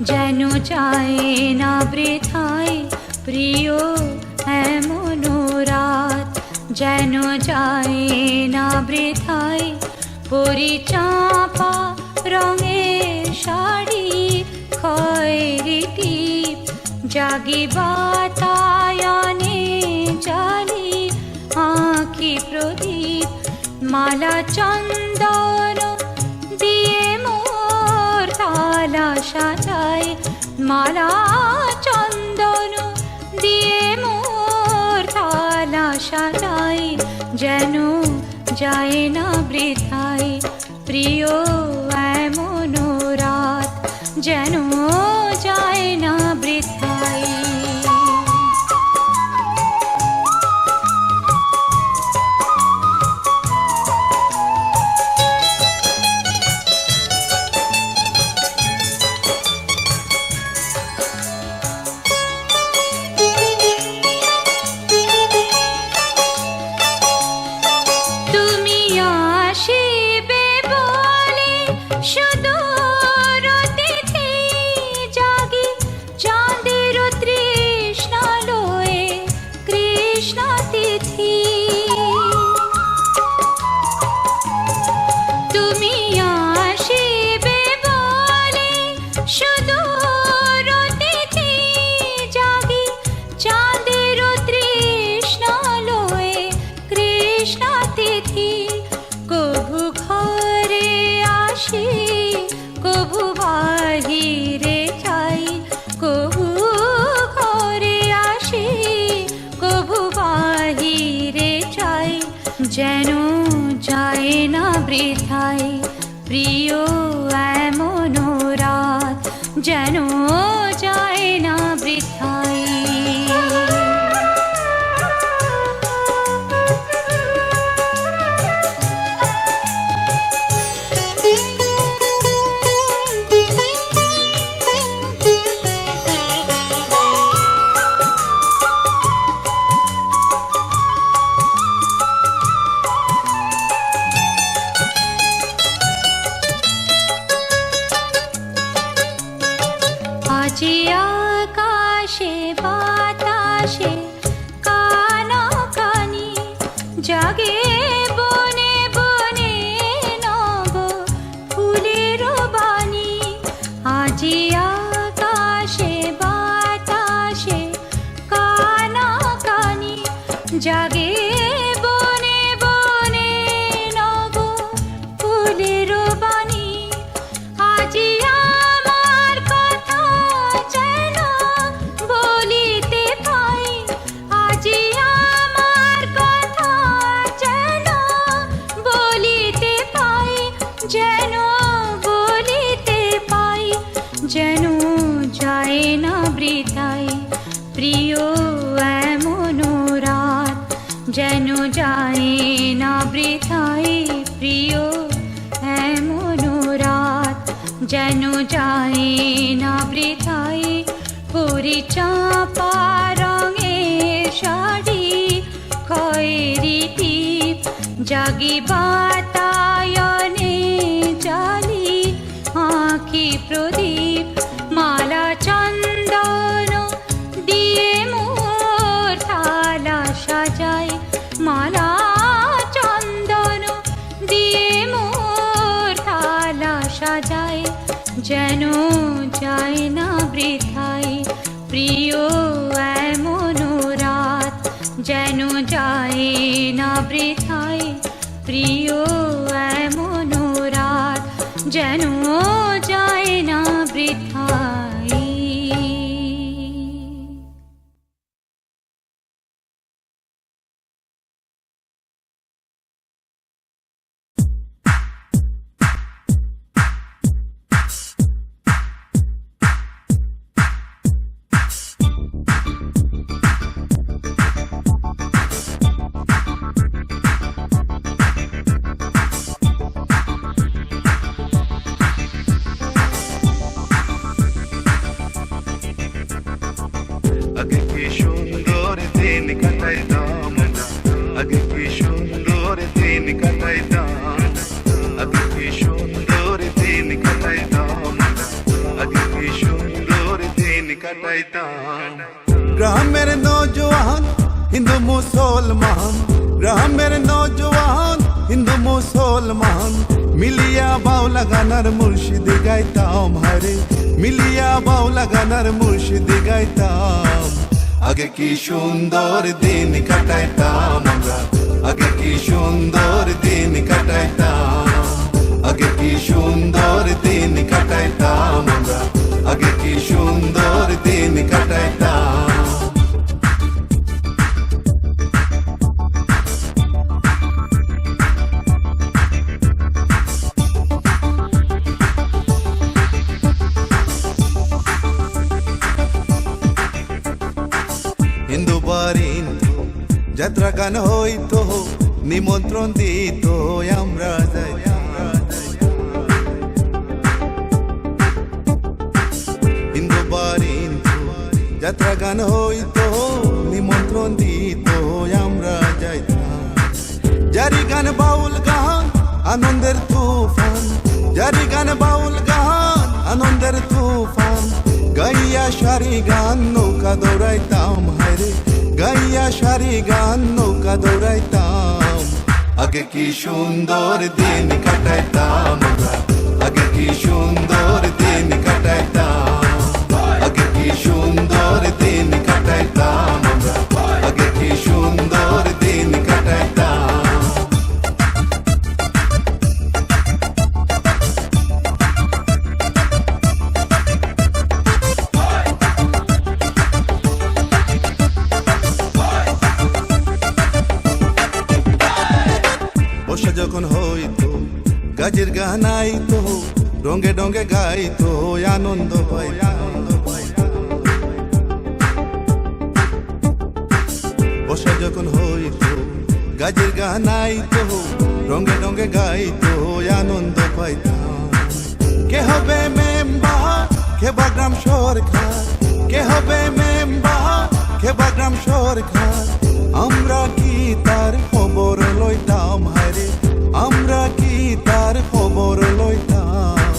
যেন যায় না বৃথায় প্রিয় এমন রাত, যেন যায় না বৃথায় পরিচাপা রঙের শাড়ি খয়েরি টিপ জাগি বাতায়নে জালি আঁখি প্রদীপ মালা চন্দন দিয়ে মোর থালা সাজায়, মালা চন্দন দিয়ে মোর থালা সাজায়, যেন যায় না বৃথায় প্রিয় এমন রাত, যেন যায় না বৃথায়। যেন যায় না বৃথায় প্রিয় এমন রাত, যেন যায় না বৃথায়। আজি আকাশে বাতাসে কানা কানি জাগে বনে বনে নব ফুলের বাণী, আজি আকাশে বাতাসে কানা কানি জাগে বনে বনে নব ফুলের বাণী, আজি যেন বলিতে পাই, যেন যায় না বৃথায় প্রিয় এমন রাত, যেন যায় না বৃথায় প্রিয় এমন রাত, যেন যায় না বৃথায় পরিচাপা রঙের শাড়ি খয়েরি টিপ জাগি বাতায়নে জালি আঁখি প্রদীপ মালা চন্দন দিয়ে মোর থালা সাজায়, মালা চন্দন দিয়ে মোর থালা সাজায়, যেন যায় না বৃথায় প্রিয় এমন রাত, যেন যায় না বৃথায় প্রিয় এমন রাত, যেন যায় না বৃথায়। আগে কি সুন্দর দিন কাটাইতাম, আগে কি সুন্দর দিন কাটাইতাম, আগে কি সুন্দর কাটাইতাম। গ্রামের নৌজওয়ান হিন্দু মুসলমান, গ্রামের নৌজওয়ান হিন্দু মুসলমান মিলিয়া বাউলা গানার মুর্শিদ গাইতাম, হারে মিলিয়া বাউলা গানার মুর্শিদ গাইতাম। আগে কি সুন্দর দিন কাটাইতাম আমরা, আগে কি সুন্দর দিন কাটাইতাম, আগে কি সুন্দর দিন কাটাইতাম আমরা, আগে কি সুন্দর দিন কাটাইতাম। হিন্দু বারিন্দু যাত্রা গান হইতো, নিমন্ত্রণ দিত আমরা যাইতাম। হিন্দু বারিন্দু যাত্রা গান হইতো, নিমন্ত্রণ দিত আমরা যাইতাম। জারি গান বাউল গান আনন্দের তুফান, জারি গান বাউল গান আনন্দের তুফান গাইয়া সারি গান নৌকা দৌড়াইতাম, হায়রে গাইয়া সারি গান নৌকা দৌড়াইতাম। আগে কি সুন্দর দিন কাটাইতাম আমরা, আগে কি সুন্দর দিন কাটাইতাম, আগে কি সুন্দর দিন কাটাইতাম আমরা, আগে কি সুন্দর দিন কাটাইতাম। বর্ষা যখন হইতো গাজের গান আইতো, রঙে রঙে গাইতো আনন্দ পাইতাম। বর্ষা যখন হইতো গাজের গান আইতো, রঙে রঙে গাইতো আনন্দ পাইতাম। কে হবে মেম্বার খেবাগ্রাম সরকার, কে হবে মেম্বার খেবাগ্রাম সরকার, আমরা কি তার খবর লইতাম, হায়রে আমরা কি তার খবর লইতাম।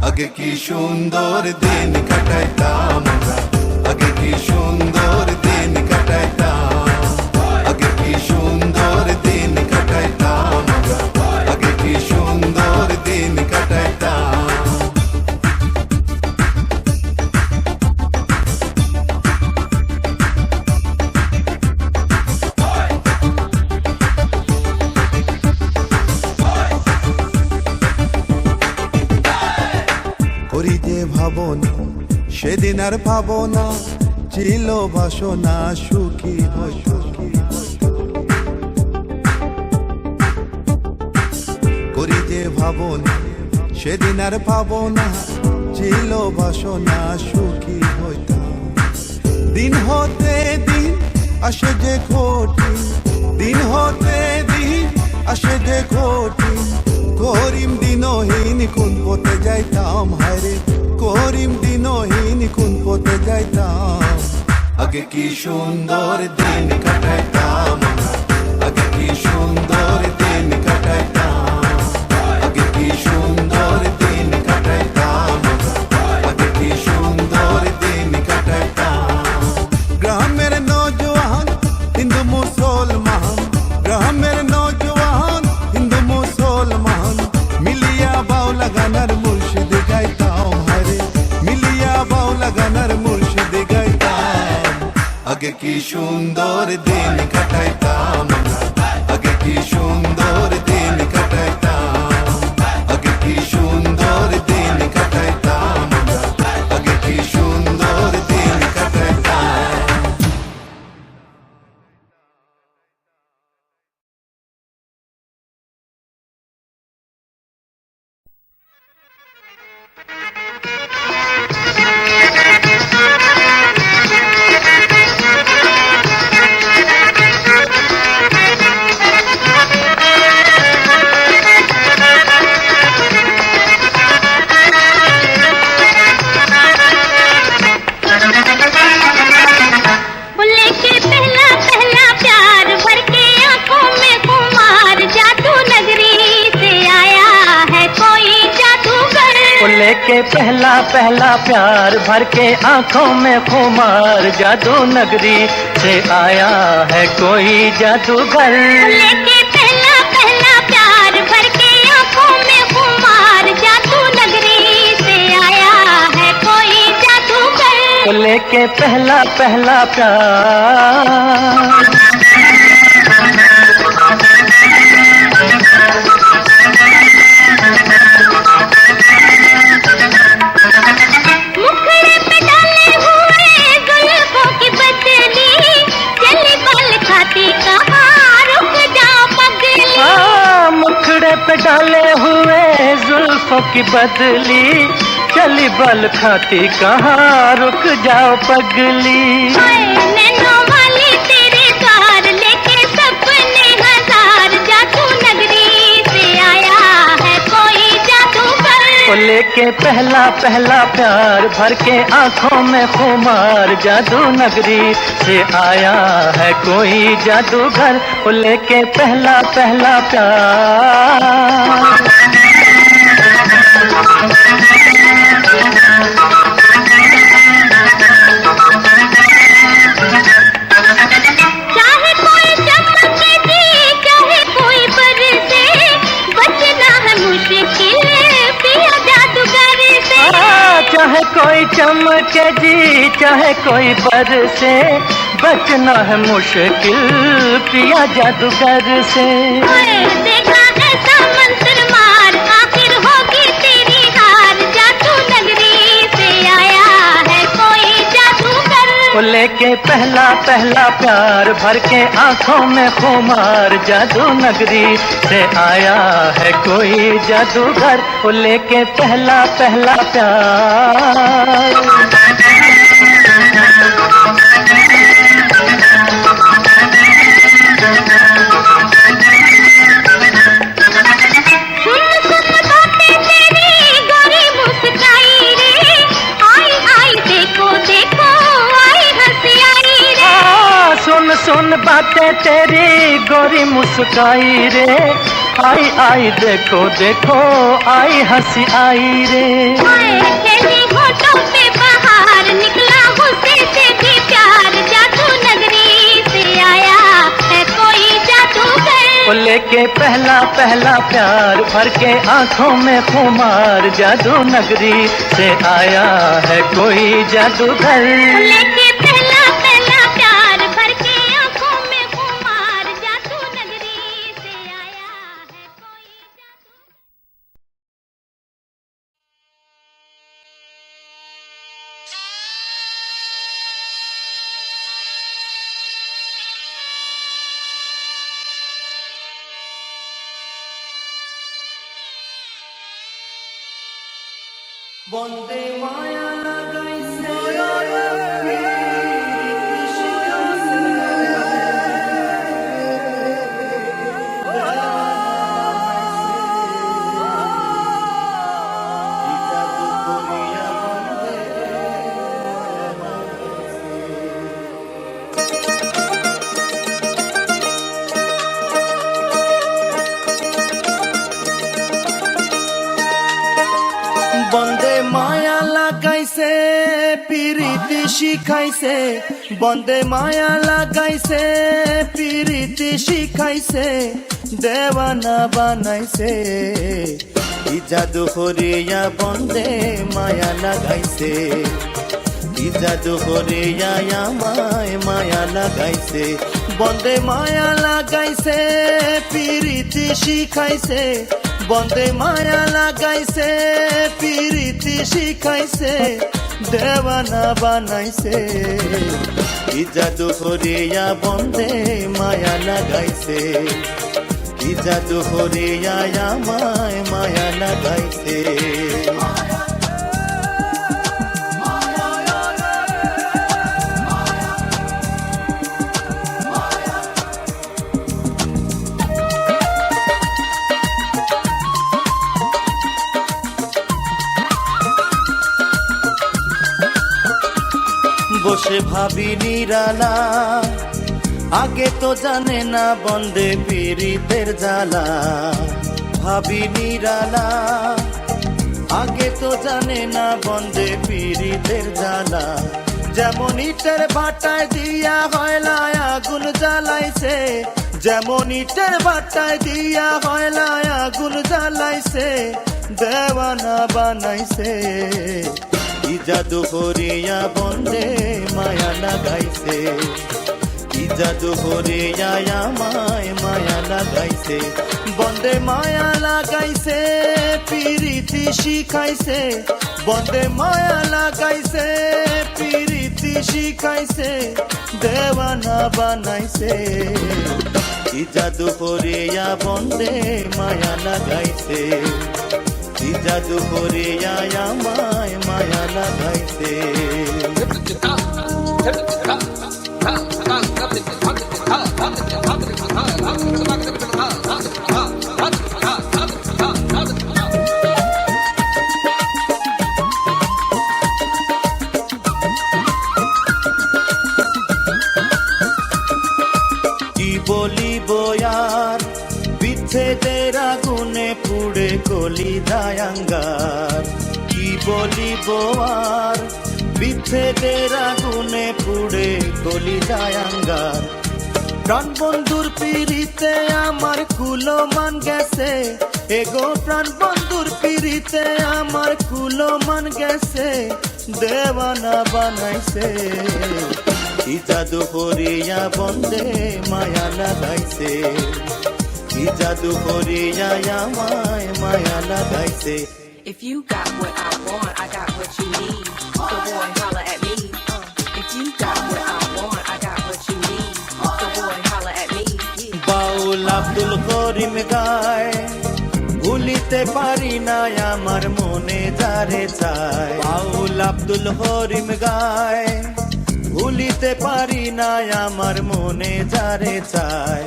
আগে কি সুন্দর দিন কাটাইতাম আমরা, আগে কি সুন্দর দিন কাটাইতাম, আগে কি সুন্দর দিন কাটাইতাম আমরা, আগে কি সুন্দর দিন কাটাইতাম। করি যে ভাবনা সেদিন আর পাবো না, ছিল বাসনা সুখী হইতো। করি যে ভাবনা সেদিন আর পাবো না, ছিল বাসনা সুখী হইতাম। দিন হতে দিন আসে যে কঠিন, দিন হতে দিন আসে যে কঠিন, করিম দিনহীন কোন পথে যাইতাম, হায়রে করিম দিনহীন কোন পথে যাইতাম। আগে কি সুন্দর দিন কাটাইতাম আমরা, আগে কি সুন্দর দিন কাটাইতাম, আগে কি সুন্দর দিন কাটাইতাম আমরা, আগে কি সুন্দর দিন কাটাইতাম। গ্রামের নৌজওয়ান হিন্দু মুসলমান, গ্রামের নৌজওয়ান হিন্দু মুসলমান মিলিয়া বাউলা গানার মুর্শিদ গাইতাম, হারে মিলিয়া বাউলা গানার মুর্শিদ গাইতাম। আগে কি সুন্দর দিন কাটাইতাম আমরা, আগে কি সুন্দর দিন কাটাইতাম, আগে কি সুন্দর দিন কাটাইতাম আমরা, আগে কি সুন্দর দিন কাটাইতাম। लेके पहला पहला प्यार भर के आंखों में खुमार, जादू नगरी से आया है कोई जादूगर। लेके पहला पहला प्यार भर के आंखों में खुमार, जादू नगरी से आया है कोई जादूगर। लेके पहला पहला प्यार। मुखड़े पे डाले हुए जुल्फों की बदली, चली बाल खाती कहाँ रुक जाओ पगली। मुखड़े पे डाले हुए जुल्फों की बदली, चली बल खाती कहाँ रुक जाओ पगली। नैनों वाली तेरे द्वार लेके सपने हजार, जादू नगरी से आया है कोई जादूगर। लेके पहला पहला प्यार भर के आंखों में खुमार, जादू नगरी से आया है कोई जादूगर। लेके पहला पहला प्यार। चाहे कोई चमके जी, चाहे कोई बरसे, बचना है मुश्किल पिया जादूगर से। चाहे कोई चमके जी, चाहे कोई बरसे, बचना है मुश्किल पिया जादूगर से। देखा ऐसा मंत्र मार, आखिर होगी तेरी हार, जादू नगरी से आया है कोई जादूगर। लेके पहला पहला प्यार भर के आंखों में खुमार, जादू नगरी से आया है कोई जादूगर। लेके पहला पहला प्यार। सुन बातें तेरी गोरी मुस्काई रे, आई आई देखो देखो आई हंसी आई रे। खेली होठों पे बाहर, निकला गुस्से से भी प्यार, जादू नगरी से आया है कोई जादूगर। लेके पहला पहला प्यार भर के आंखों में खुमार, जादू नगरी से आया है कोई जादूगर। लेके पहला पहला प्यार भर के आंखों में खुमार, जादू नगरी से आया है कोई जादूगर। বন্দে মায়া লাগাইছে বন্দে মায়া লাগাইছে পিরিতি শিখাইছে, বন্দে মায়া লাগাইছে পিরিতি শিখাইছে, দেওয়ানা বানাইছে ই জাদু করিয়া বন্দে মায়া লাগাইছে, ই জাদু করিয়া আমায় মায়া লাগাইছে। বন্দে মায়া লাগাইছে পিরিতি শিখাইছে, বন্দে মায়া লাগাইছে পিরিতি শিখাইছে, দেওয়ানা বানাইছে কি জাদু করিয়া বন্দে মায়া লাগাইছে, কি জাদু করিয়া আমায় মায়া লাগাইছে। বসে ভাবি নিরালা, আগে তো জানে না বন্দে পীড়িতের জ্বালা। ভাবি নিরালা, আগে তো জানে না বন্দে পীড়িতের জ্বালা, যেমন ইটের ভাটায় দিয়া হয়লায় আগুন জ্বালাইছে, যেমন ইটের ভাটায় দিয়া হয়লায় আগুন জ্বালাইছে, দেওয়ানা বানাইছে। কি জাদু করিয়া বন্দে মায়া লাগাইছে, কি জাদু করিয়া আমায় মায়া লাগাইছে, বন্দে মায়া লাগাইছে, পিরিতি শিখাইছে, বন্দে মায়া লাগাইছে, পিরিতি শিখাইছে, দেওয়ানা বানাইছে। কি জাদু করিয়া বন্দে মায়া লাগাইছে, কি জাদু করিয়া আমায় মায়া লাগাইছে। কি বলিব আর বিচ্ছেদের আগুনে পুড়ে কলি দায়াঙ্গার, কি বলিব আর বিচ্ছেদের আগুনে পুড়ে কলি দায়াঙ্গার। প্রাণ বন্ধুর পিড়িতে আমার কুলো মান গেছে, এগো প্রাণ বন্ধুর পিড়িতে আমার কুলো মান গেছে, দেওয়ানা বানাইছে। কি জাদু করিয়া বন্দে মায়া লাগাইছে, কি জাদু করিয়া আমায় মায়া লাগাইছে। If you got what I want, I got what you need. So boy, holla at me. If you got what I want, I got what you need. So boy, holla at me. বাউল আব্দুল করিম গায়, ভুলিতে পারি না আমার মনে যারে চায়। বাউল আব্দুল করিম গায়, ভুলিতে পারি না আমার মনে যারে চায়।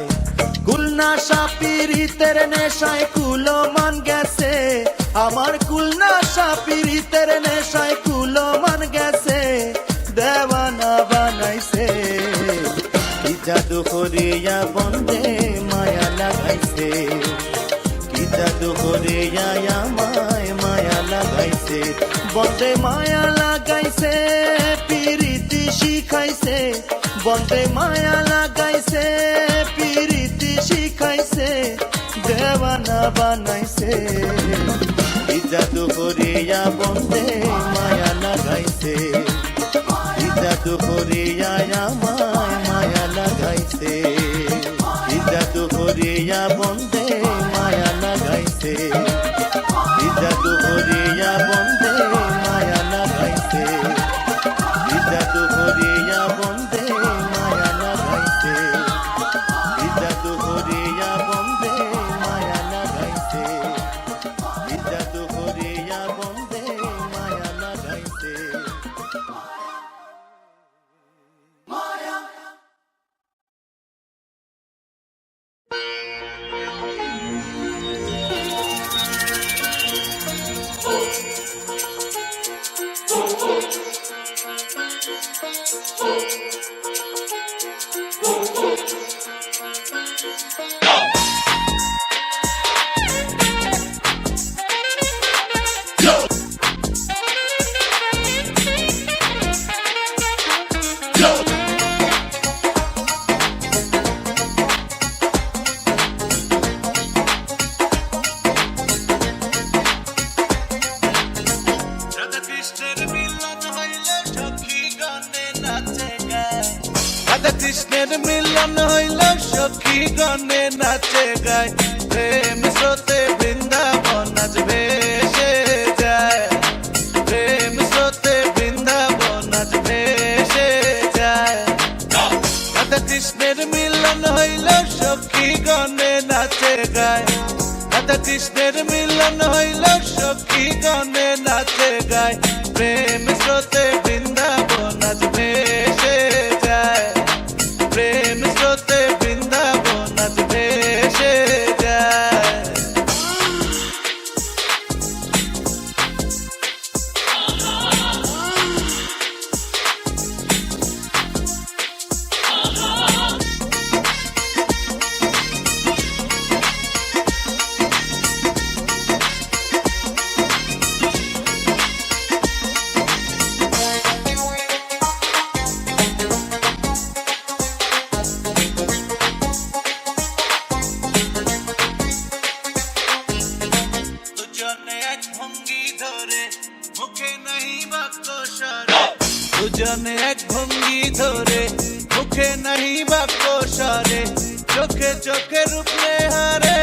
কুলনা সাপিরিতের নেশায় কুলো মান গেছে, আমার কুলনা সাপিরিতের নেশায় কুলো মান গেছে, দেওয়ানা বানাইছে। কি জাদু করিয়া বন্দে মায়া লাগাইছে, কি জাদু করিয়া আমায় মায়া লাগাইছে, বন্দে মায়া লাগাইছে, পিরিতি শিখাইছে, বন্দে মায়া লাগাইছে, পিরিতি শিখাইছে, দেওয়ানা বানাইছে। কি জাদু করিয়া বন্দে মায়া লাগাইছে, কি জাদু করিয়া আমায় মায়া লাগাইছে, কি জাদু করিয়া বন্দে মায়া লাগাইছে, কি জাদু করিয়া বন্দে মায়া লাগাইছে, কি জাদু করিয়া বন্দে মায়া লাগাইছে, কি জাদু করিয়া বন্দে মায়া লাগাইছে, কি জাদু করিয়া বন্দে মায়া লাগাইছে। কৃষ্ণের মিলন হইল সখী গণে নাচে গায়, প্রেম স্রোতে বৃন্দাবন আজ ভেসে যায়, প্রেম স্রোতে বৃন্দাবন আজ ভেসে যায়। রাধা কৃষ্ণের মিলন হইল সখী গণে নাচে গায়, রাধা কৃষ্ণের মিলন হইল সখী গণে নাচে গায়, প্রেম স্রোতে বৃন্দাবন আজ ভেসে যায়, প্রেম স্রোতে বৃন্দাবন আজ ভেসে যায়। দুজনে এক ভঙ্গি ধরে মুখে নাহি বাক্য সরে চোখে চোখে রূপ নেহারে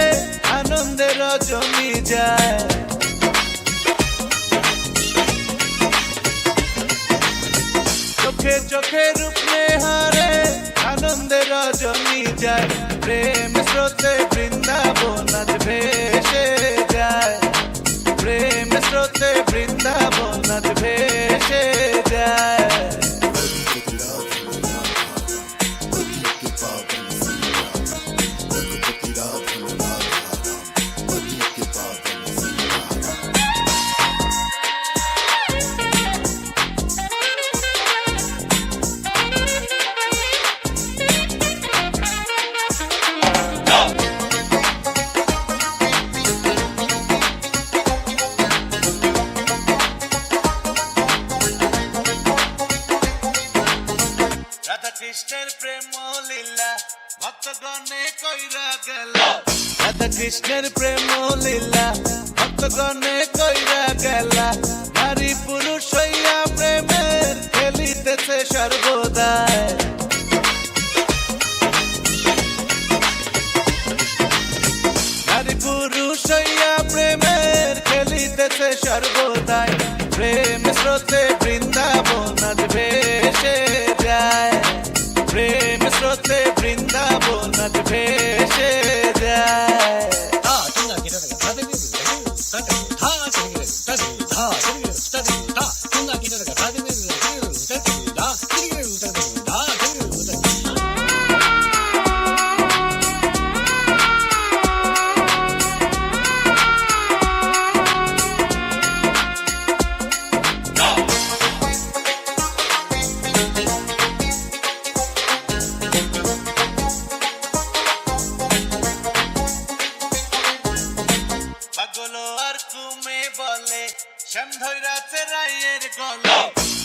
আনন্দের জমি যায় চোখে চোখে রূপ নেহারে আনন্দের জমি যায় প্রেম স্রোতে বৃন্দাবন আজ ভেসে যায় প্রেম স্রোতে বৃন্দাবন আজ ভেসে যায় কৃষ্ণের প্রেম লীলা ভক্তগণে কইরা গেল রাধা কৃষ্ণের প্রেম লীলা ভক্তগণে কইরা গেল নারী পুরুষ হইয়া প্রেমের খেলিতেছে সর্বদাই নারী পুরুষ হইয়া প্রেমের খেলিতেছে সর্বদাই প্রেম স্রোতে বৃন্দাবন আজ ভেসে যায় প্রেম স্রোতে বৃন্দাবন আজ ভেসে যায়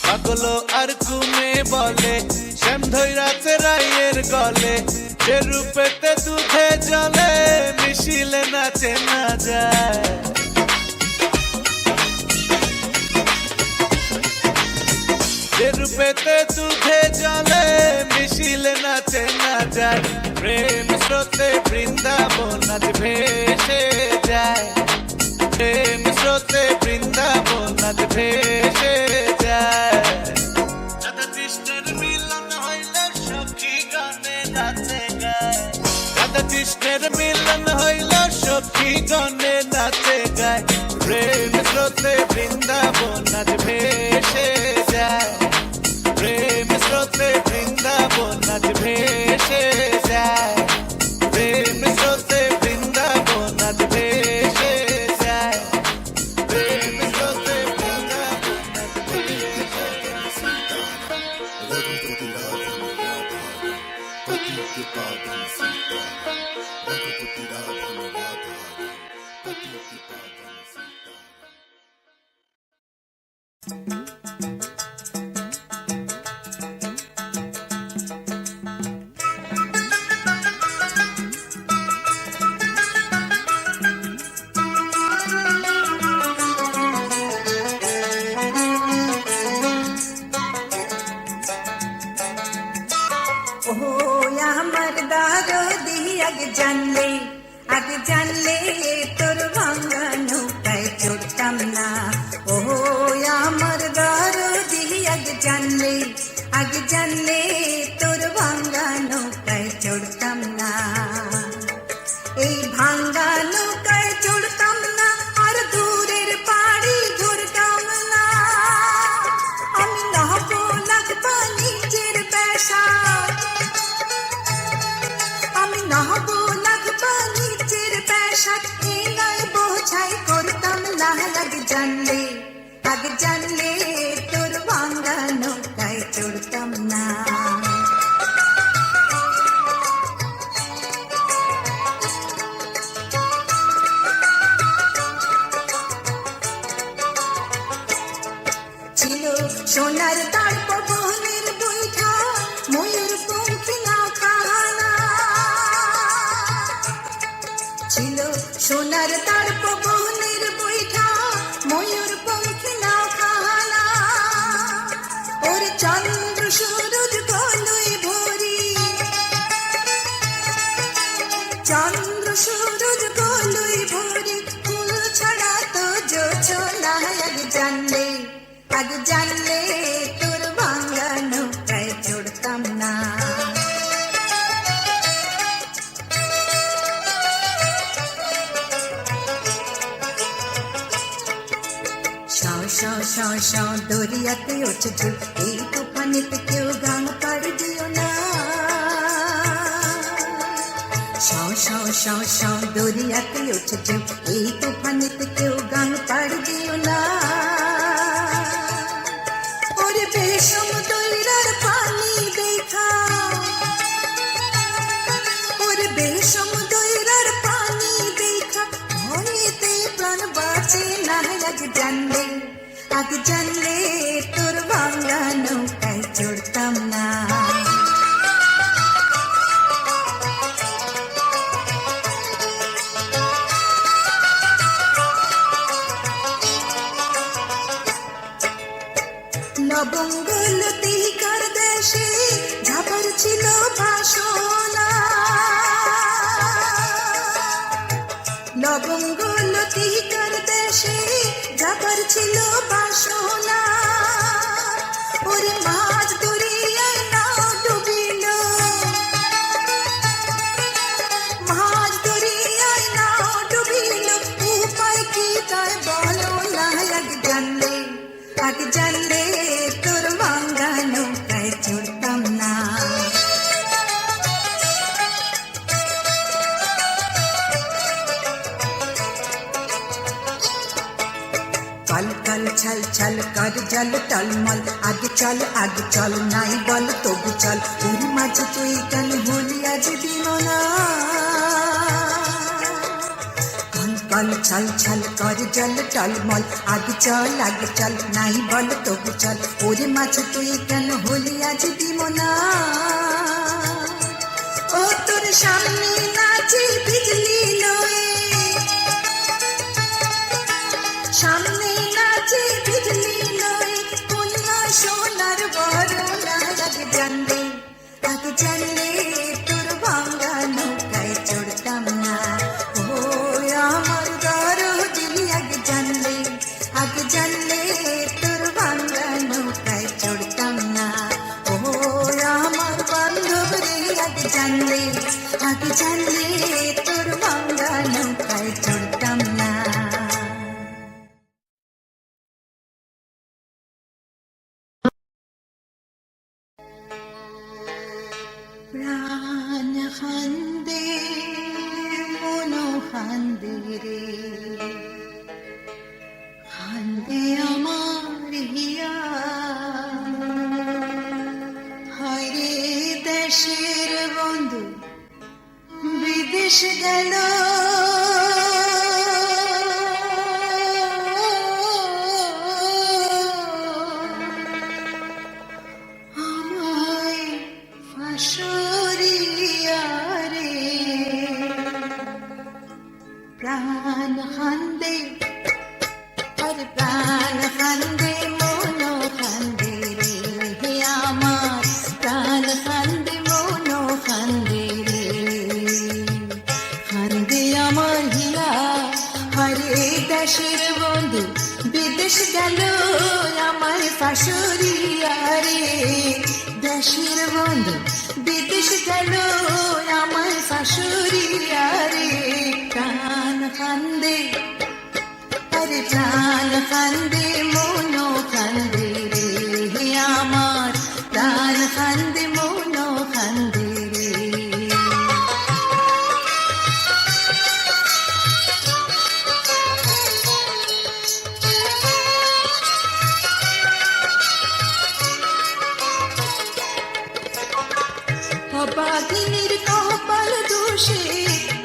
পাগলো আর কুমে বলে শ্যাম ধৈরাতে রায়ের গলে যে রূপেতে দুধে জলে মিশিলে নাচে না যায় যে রূপেতে দুধে জলে মিশিলে নাচে না যায় প্রেম স্রোতে বৃন্দাবন আজ ভেসে যায় প্রেম স্রোতে বৃন্দাবন আজ ভেসে যায় রাধা কৃষ্ণের মিলন হইল সখী গণে নাচে গায় রাধা কৃষ্ণের মিলন হইল সখী গণে নাচে গায় প্রেম স্রোতে বৃন্দাবন আজ ভেসে যায় প্রেম স্রোতে বৃন্দাবন আজ ভেসে যায় প্রেম স্রোতে বৃন্দাবন আজ ভেসে যায় প্রেম স্রোতে বৃন্দাবন আগে জানলে তোর ভাঙা নৌকায় চড়তাম না ও আমার দরদি আগে জানলে তোর ভাঙা নৌকায় চড়তাম না এই ভাঙা নৌকায় চড়তাম না আর দূরের পাড়ি ধরতাম না আমি নহব লাগবা নিজের পেশা আমি নহব লাগবা নিজের পেশা এই নয় বোঝাই করতাম না আগে জানলে তোর ভাঙা নৌকায় চড়তাম না ছিল সোনার তার পবনের বৈঠা ময়ূর পঙ্খী না কাহানা ছিল সোনার তার পবনের বৈঠা ময়ূর পঙ্খী না কাহানা ওর চন্দ্র সূরজ গলুই ভরি, চন্দ্র সূরজ গলুই ভরি, ফুল ছাড়া তো জোছনা। আগে জানলে তোর ভাঙা নৌকায় চড়তাম না। দরিয়াতে ওঠে ঢেউ, এই তুফানেতে কেউ গান পাড়ি দিও না। দরিয়াতে ওঠে ঢেউ, এই তুফানেতে কেউ গান পাড়ি দিও না। ওরে বেশম দৈরার পানি দেখা, ওরে বেশম দৈরার পানি দেখা, ভয়েতে প্রাণ বাঁচে না। আগে জানলে তোর ভাঙা নৌকায় চড়তাম না। লবঙ্গ লতিকার দেশে ঝাপার ছিল বাসনা, লবঙ্গ লতিকার দেশে ঝাপার ছিল বাসনা। ওরে মাছ দরিয়ায় নাও ডুবিল, মাছ দরিয়ায় নাও ডুবিল, উপায় কি তাই বলো না। আগে জানলে তোর ভাঙা নৌকায় চড়তাম না। কাল কাল ছল ছল কর জল টলমল, আগে চল নাই বল তবু চল। ওর মাঝে তুই কেন হলি আজ দিমনা। কল ছল ছল কর জল টলমল, আগে চল নাই বল তবু চল। ওর মাঝে তুই কেন হলি আজ দিমনা। ও তোর সামনে নাচে বিজলি লয়ে, সামনে নাচে বিজলি লয়ে, কন্যা সোনার বরণা। আগে জানলে তোর ভাঙা নৌকায় চড়তাম না। ও আমার দরদি, আগে জানলে তোর ভাঙা নৌকায় চড়তাম না। ও আমার বান্ধব রে, আগে জানলে তোর ভাঙা নৌকায় চড়তাম না। প্রাণ খান্দে মন খান্দে রে, খান্দে আমার হিয়া। হায় রে দেশের বন্ধু বিদেশ গেল, আমায় ফাঁসরিয়া রে। প্রাণ খান্দে, আরে প্রাণ খান্দে মন খান্দে রে, হে আমার প্রাণ খান্দে মন খান্দে রে। খান্দে আমার হিয়া, হরে দেশের বন্ধু বিদেশ গেল, আমায় ফাঁসরিয়া রে। দেশের বন্ধু বিদেশ গেল, আমায় ফাঁসরিয়া রে। প্রাণ খান্দে, আরে প্রাণ খান্দে মন খান্দে রে, হে আমার প্রাণ খান্দে মন খান্দে রে। অবাগিনীর কপাল দোষে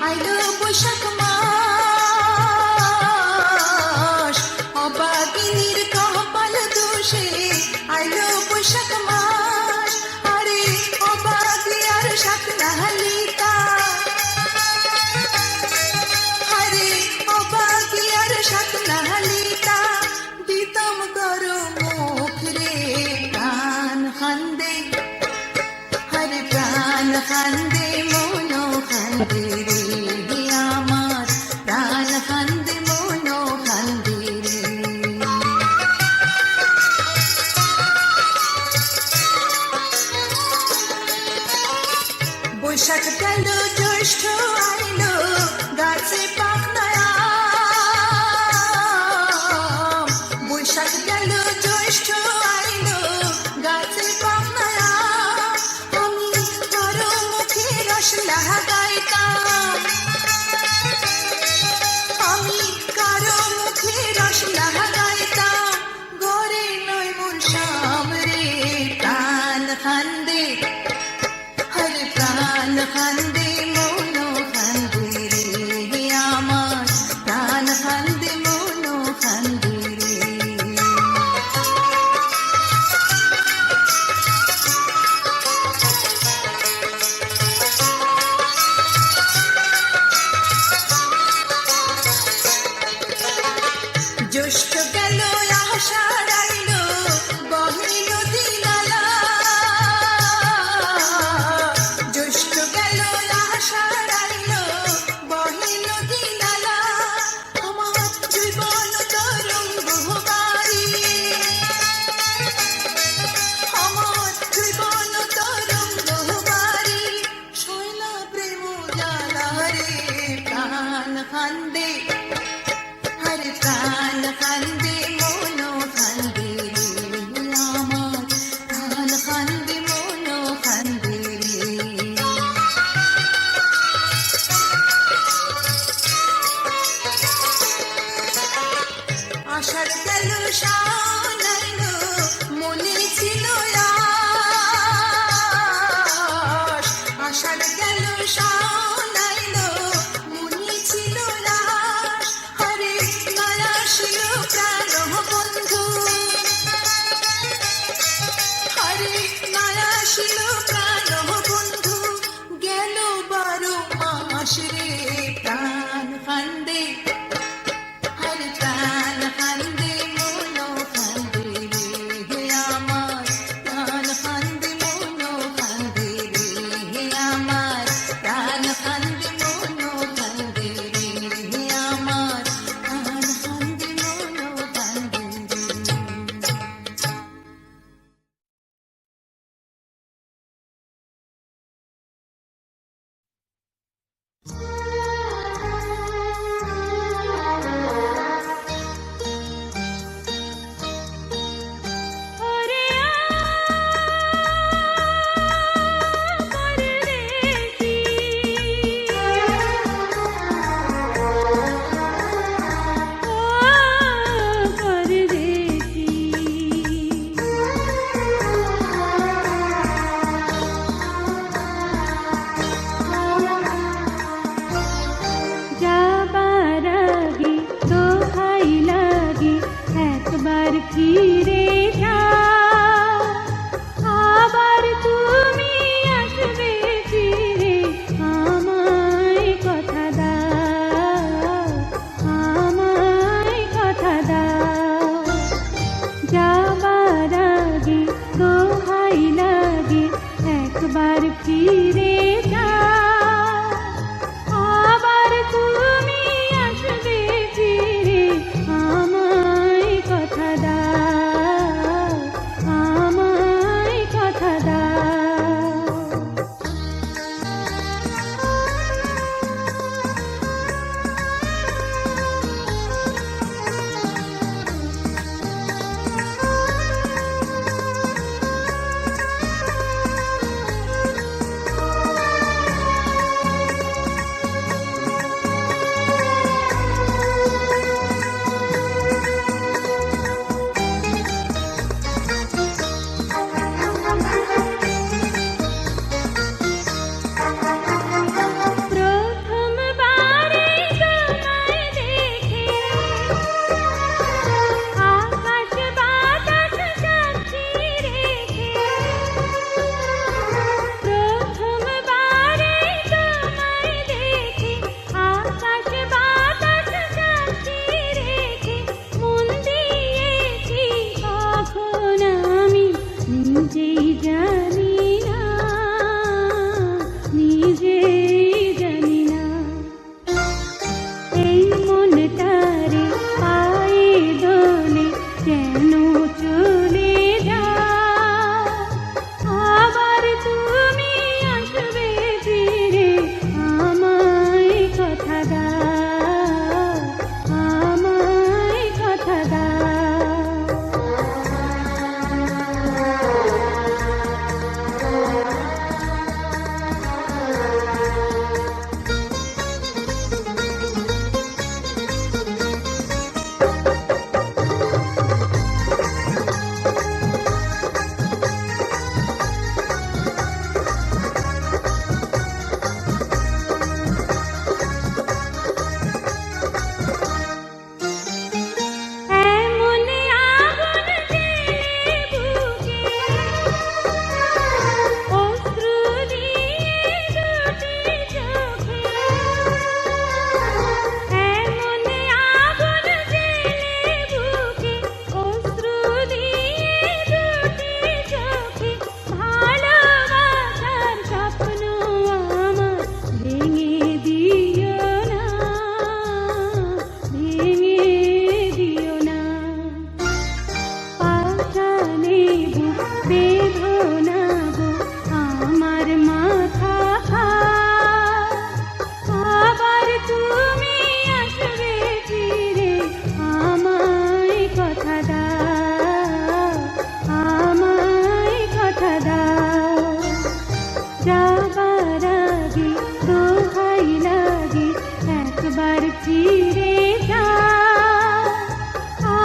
আইলো বৈশাখ মাস, অবাগিনীর কপাল দোষে আইলো বৈশাখ মাস। আরে অবাগি আর শাকনা হালিকা, আরে অবাগি আর শাকনা হালিকা, দিতাম গরম মুখ রে। প্রাণ খান্দে হরে প্রাণ খান্দে মনো খান্দে রে আমার প্রাণ খান্দে মনো খান্দে রে বৈশাখ গেল জ্যৈষ্ঠ আইলো গাছে পাখনায় বৈশাখ গেল জ্যৈষ্ঠ আইলো গাছে পাখনায় আমি কারো মুখে রস লাগাইতাম আমি কারো মুখে রস লাগাইতাম গরে নয় মন সামরে প্রাণ খান্দে হরে প্রাণ খান্দে মনো খান্দে রে আমার প্রাণ খান্দে মনো খান্দে রে জ্যৈষ্ঠ গেল আষাঢ় আইলো বহে নদী নালা জ্যৈষ্ঠ গেল আষাঢ় আইলো বহে নদী নালা আমার জীবন তরঙ্গ বাড়ি আমার জীবন তরঙ্গ বাড়ি শৈলা প্রেম জ্বালা রে প্রাণ খান্দে হরে প্রাণ খান্দে মনো খান্দে রে আমার প্রাণ খান্দে মনো খান্দে রে আষাঢ় গেল শাওন আইলো মনে ছিল আশ আষাঢ় গেল শাওন আইলো মনে ছিল আশ হরে মায়া ছিল প্রাণ বন্ধু হরে মায়া ছিল প্রাণ বন্ধু গেল 12 মাস রে প্রাণ খান্দে হরে প্রাণ খান্দে মনো খান্দে রে আমার প্রাণ খান্দে মনো খান্দে রে আমার প্রাণ খান্দে মনো খান্দে রে আমার প্রাণ খান্দে মনো খান্দে রে জানি না, নিজেই জানি না, এই মনটারে পায়ে দোলে কেন চলে যাও, আবার তুমি আসবে ফিরে, আমায় কথা দাও, আমায় কথা দাও। এমনে আগুন জ্বেলে বুকে, অশ্রু দিয়ে দুটি চোখে, এমনে আগুন জ্বেলে বুকে, অশ্রু দিয়ে দুটি চোখে, ভালোবাসার স্বপ্ন আমার ভেঙে দিও না, ভেঙে দিও না, পাশানে বুক বেদনা গো আমার মাথা খায়, আবার তুমি আসবে ফিরে, আমায় কথা দাও, আমায় কথা দাও, যাবার আগে দোহাই লাগে একবার ফিরে যাও,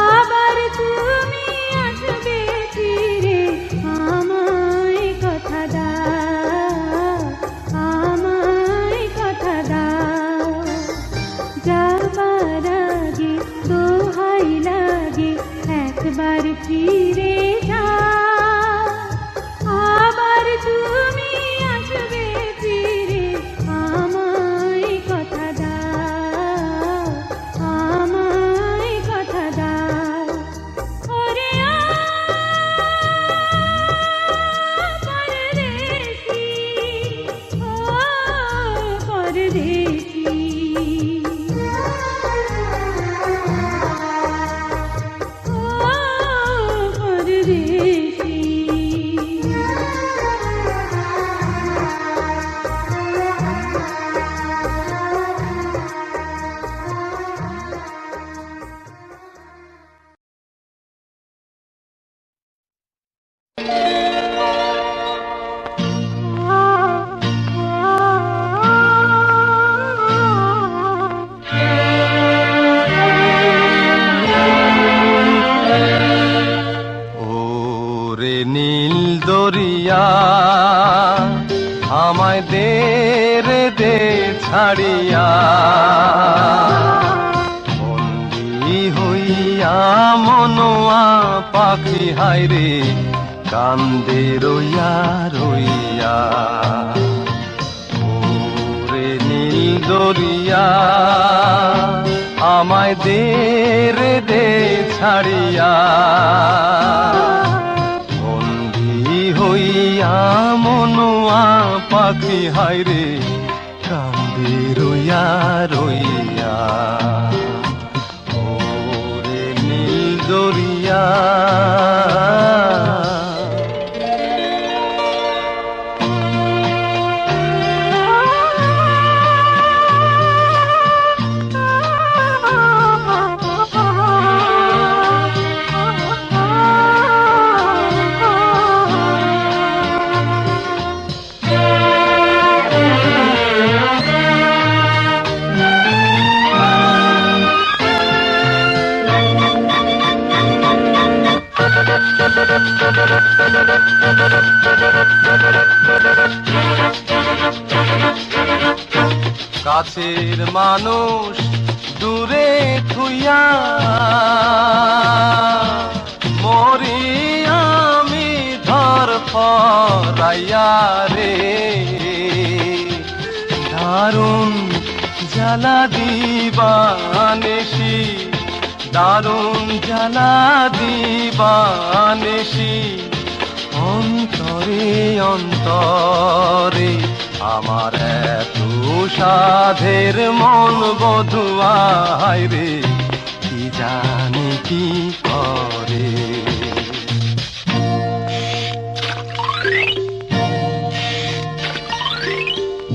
আবার তুমি আসবে ফিরে, আমায় কথা দাও, আমায় কথা দাও, যাবার আগে দোহাই লাগে একবার ফিরে যাও, আবার তুমি আসবে ফিরে, আমায় কথা দাও, আমায় কথা দাও। ওরে ও পরদেশি, ও পরদেশি, ও পরদেশি। ওরে নীল দরিয়া আমায় দে রে দে ছাড়িয়া, বন্দি হইয়া মনোয়া পাখি হায়রে কান্দে রইয়া রইয়া। ওরে নীল দরিয়া আমায় দে রে দে ছাড়িয়া, বন্দি হইয়া মনোয়া পাখি হায়রে কান্দে রইয়া রইয়া। ওরে নীল দরিয়া কাছের মানুষ দূরে থুইয়া মরি আমি ধর ফরাইয়া রে। দারুণ জ্বালা দিবানেশি, দারুণ জ্বালা দিবানেশি, অন্তরে অন্তরে আমার এত সাধের মন বধুয়া হায় রে কি জানি কি করে।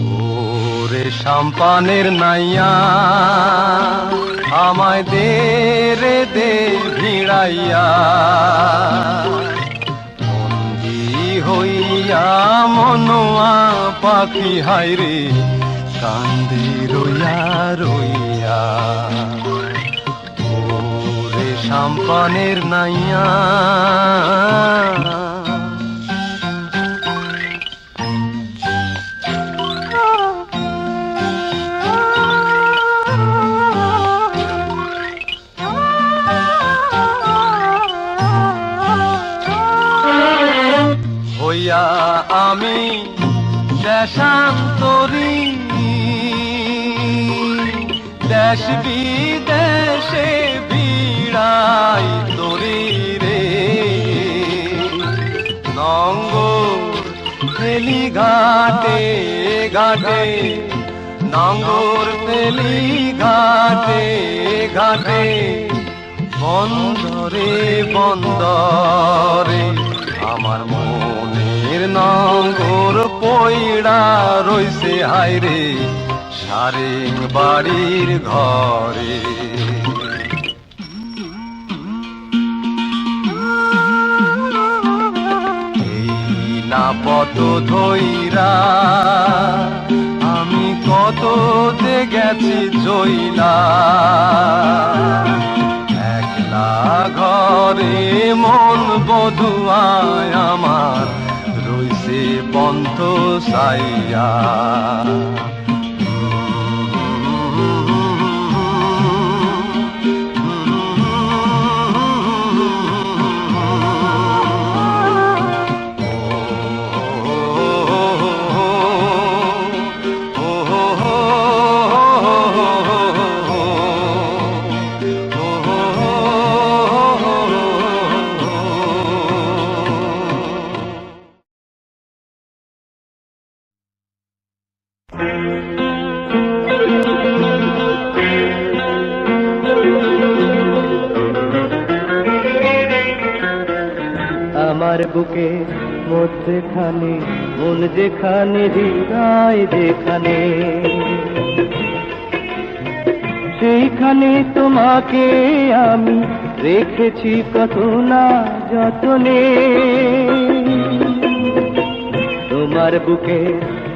ওরে সাম্পানের নাইয়া আমায় দে রে দে ভিড়াইয়া বন্দি হইয়া মনোয়া পাখি হায় রে কান্দি রইয়া রইয়া। ওরে সাম্পানের নাইয়া হইয়া আমি দেশান্তরী দেশ বিদেশে বিড়াই তরি রে নঙ্গর ফেলি ঘাটে ঘাটে নঙ্গর ফেলি ঘাটে ঘাটে বন্দরে বন্দরে আমার মনের নঙ্গর পয়ড়া রইছে হায় রে সারেং বাড়ির ঘরে। এই না পত ধইরা আমি কত যে গেছি জইলা একলা ঘরে মন বধুয়ায় আমার রইছে পন্থ সাইয়া। আমার বুকে মধ্যখানে মন যেখানে হৃদয় যেখানে সেইখানে তোমাকে আমি রেখেছি কত না যতনে। তোমার বুকে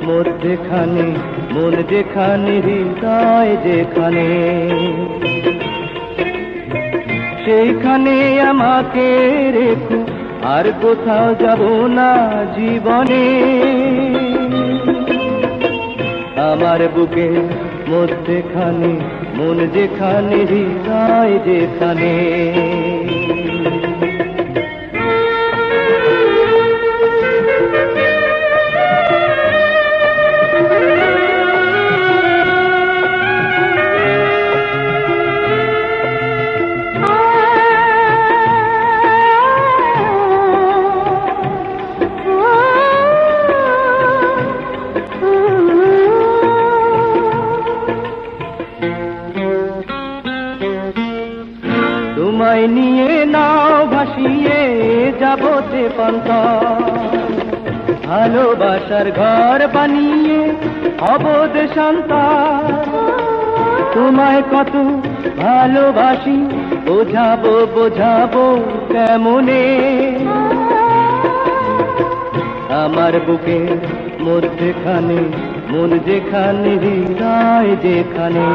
মধ্যখানে মন যেখানে হৃদয় যেখানে সেইখানে আমাকে রেখো আর কোথাও যাব না জীবনে। আমার বুকে মধ্যখানে মন যেখানে হৃদয় যেখানে। তোমায় নিয়ে নাও ভাসিয়ে যাবো যে পন্থা ভালোবাসার ঘর বানিয়ে হব দেশান্তর। তোমায় কত ভালোবাসি বোঝাবো বোঝাবো কেমনে। আমার বুকে মধ্যখানে মন যেখানে হৃদয় যেখানে।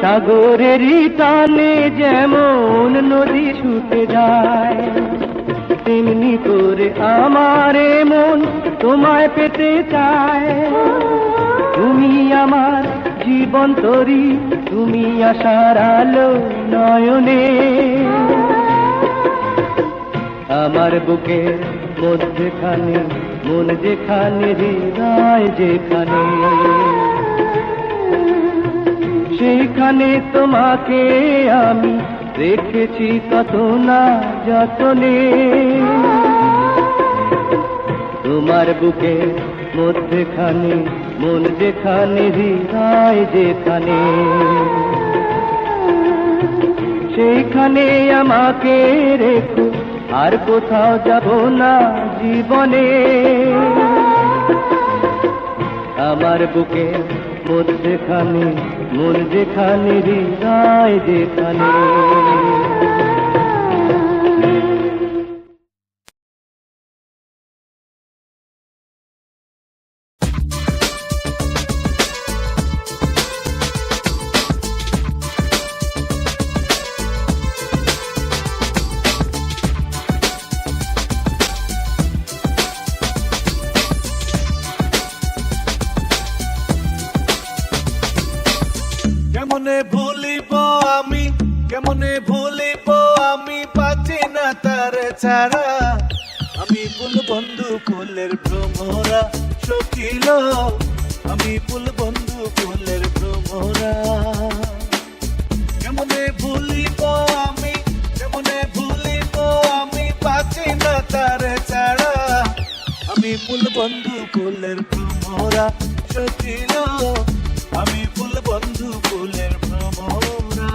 সাগরেরই টানে যেমন নদী ছুটে যায় তেমনি করে আমার মন তোমায় পেতে চায়। তুমি আমার জীবন তরি তুমি আশার আলো নয়নে। আমার বুকের মধ্যখানে মন যেখানে হৃদয় যেখানে সেইখানে তোমাকে আমি রেখেছি কত না যতনে তোমার বুকের মধ্যখানে মন যেখানে হৃদয় যেখানে সেইখানে আমাকে রেখো আর কোথাও যাব না জীবনে আমার বুকের মধ্যখানে মন যেখানে হৃদয় যেখানে কেমনে ভুলিব আমি কেমনে ভুলিব আমি পাচ্ছি না তার ছাড়া আমি ফুল বন্ধু ফুলের ভ্রমরা সখিল আমি ফুল বন্ধু ফুলের ভ্রমরা কেমনে ভুলিব আমি কেমনে ভুলিব আমি পাচ্ছি না তার ছাড়া আমি ফুল বন্ধু ফুলের ভ্রমরা সখিল আমি ফুল বন্ধু ফুলের ভ্রমরা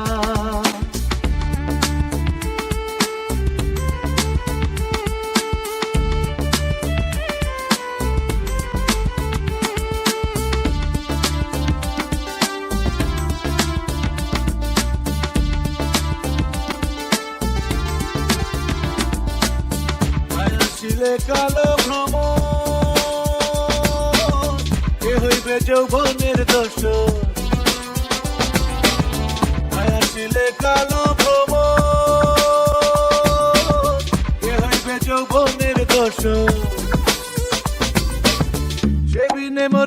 আসিলে কালো ভ্রম কে হইবে যৌবনের দোষ আসিলে কালো ভ্রম কে হইবে যৌবনের দোষ সে বিনে মোর